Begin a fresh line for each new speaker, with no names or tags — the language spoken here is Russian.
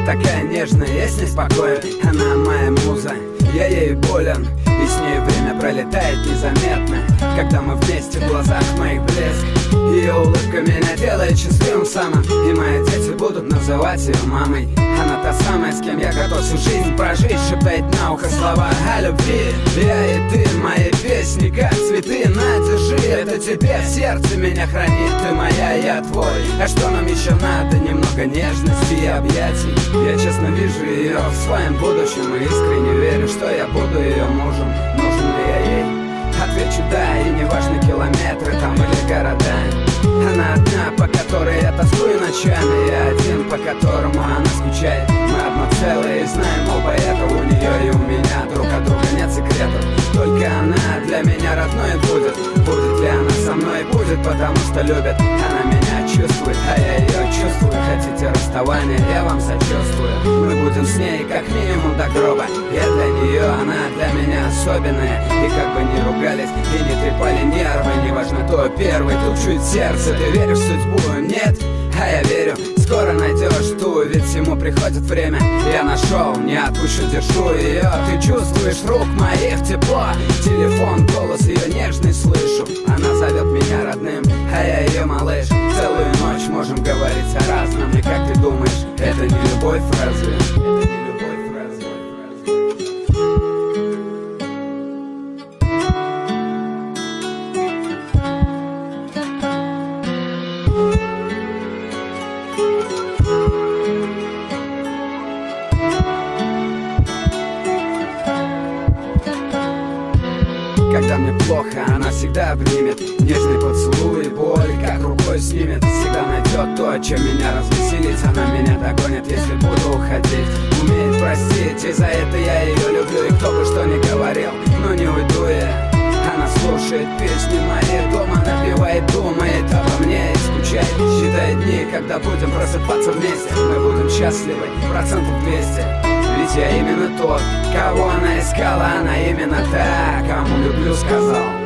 такая нежная, я с ней спокоен. Она моя муза, я ей болен, и с ней время пролетает незаметно. Когда мы вместе, в глазах моих блеск. Ее улыбка меня делает счастливым самым, и мои дети будут называть ее мамой. Она та самая, с кем я готов всю жизнь прожить, шептает на ухо слова о любви. Я и ты, мои песни, как цветы, на, держи, это тебе в сердце меня хранит. Ты моя, я твой, а что нам еще надо? Немного нежности и объятий. Я честно вижу ее в своем будущем и искренне верю, что я буду ее мужем. Нужен ли я ей? Отвечу да, и не важны километры там или города. Она одна, по которой я тоскую ночами, я один, по которому она скучает. Мы одно целое и знаем оба это, у нее и у меня. Друг от друга нет секретов, только она для меня родной будет. Будет ли она со мной? Будет, потому что любит. Она меня чувствует, а я ее чувствую. Хотите расставания? Я вам сочувствую. Мы будем с ней как минимум до гроба. Я для нее, она для меня особенная. И как бы ни ругались и не трепали нервы, неважно кто первый, тут чует сердце. Ты веришь в судьбу? Нет? А я верю, скоро найдешь ту, ведь всему приходит время. Я нашел, не отпущу, держу ее. Ты чувствуешь рук моих тепло, телефон, голос ее нежный слышу. Она зовет меня родным, а я ее малыш. Целую ночь можем говорить о разном. И как ты думаешь, это не любовь разве? Это не любовь разве? Когда мне плохо, она всегда обнимет. Нежный поцелуй, боль как рукой снимет. Всегда найдет то, чем меня развеселить. Она меня догонит, если буду уходить. Умеет простить, и за это я ее люблю. И кто бы что ни говорил, но не уйду я. Она слушает песни мои дома, напевает, думает обо мне и скучает. Считает дни, когда будем просыпаться вместе. Мы будем счастливы, 200%. Ведь я именно тот, кого она искала. Она именно та, кому люблю сказал.